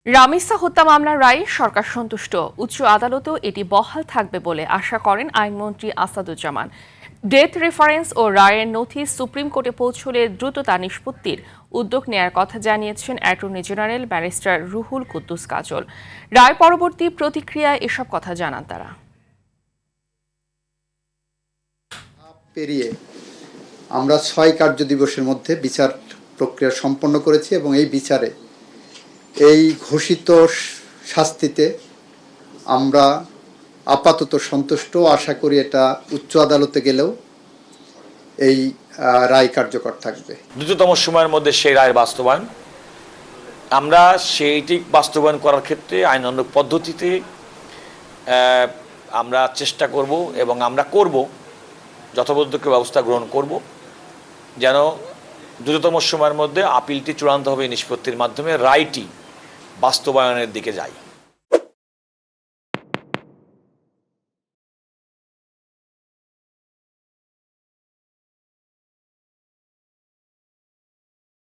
রামিসা হত্যা মামলার রায়ে সরকার সন্তুষ্ট। উচ্চ আদালতও এটি বহাল থাকবে বলে আশা করেন আইনমন্ত্রী আসাদুজ্জামান। ডেথ রেফারেন্স ও রায়ের নথি সুপ্রিম কোর্টে পৌঁছলে দ্রুত তা নিষ্পত্তির উদ্যোগ নেয়ার কথা জানিয়েছেন attorney general barrister Ruhul Quddus Kajal. রায় পরবর্তী প্রতিক্রিয়ায় এসব কথা জানান তারা। পেরিয়ে আমরা ৬ কার্য দিবসের মধ্যে বিচার প্রক্রিয়া সম্পন্ন করেছি এবং এই বিচারে এই ঘোষিত শাস্তিতে আমরা আপাতত সন্তুষ্ট। আশা করি এটা উচ্চ আদালতে গেলেও এই রায় কার্যকর থাকবে। দ্রুততম সময়ের মধ্যে সেই রায়ের বাস্তবায়ন, আমরা সেইটি বাস্তবায়ন করার ক্ষেত্রে আইনানুগ পদ্ধতিতে আমরা চেষ্টা করব এবং আমরা করব, যথাযথ ব্যবস্থা গ্রহণ করব যেন দ্রুততম সময়ের মধ্যে আপিলটি চূড়ান্তভাবে নিষ্পত্তির মাধ্যমে রায়টি বাস্তবায়নের দিকে যায়।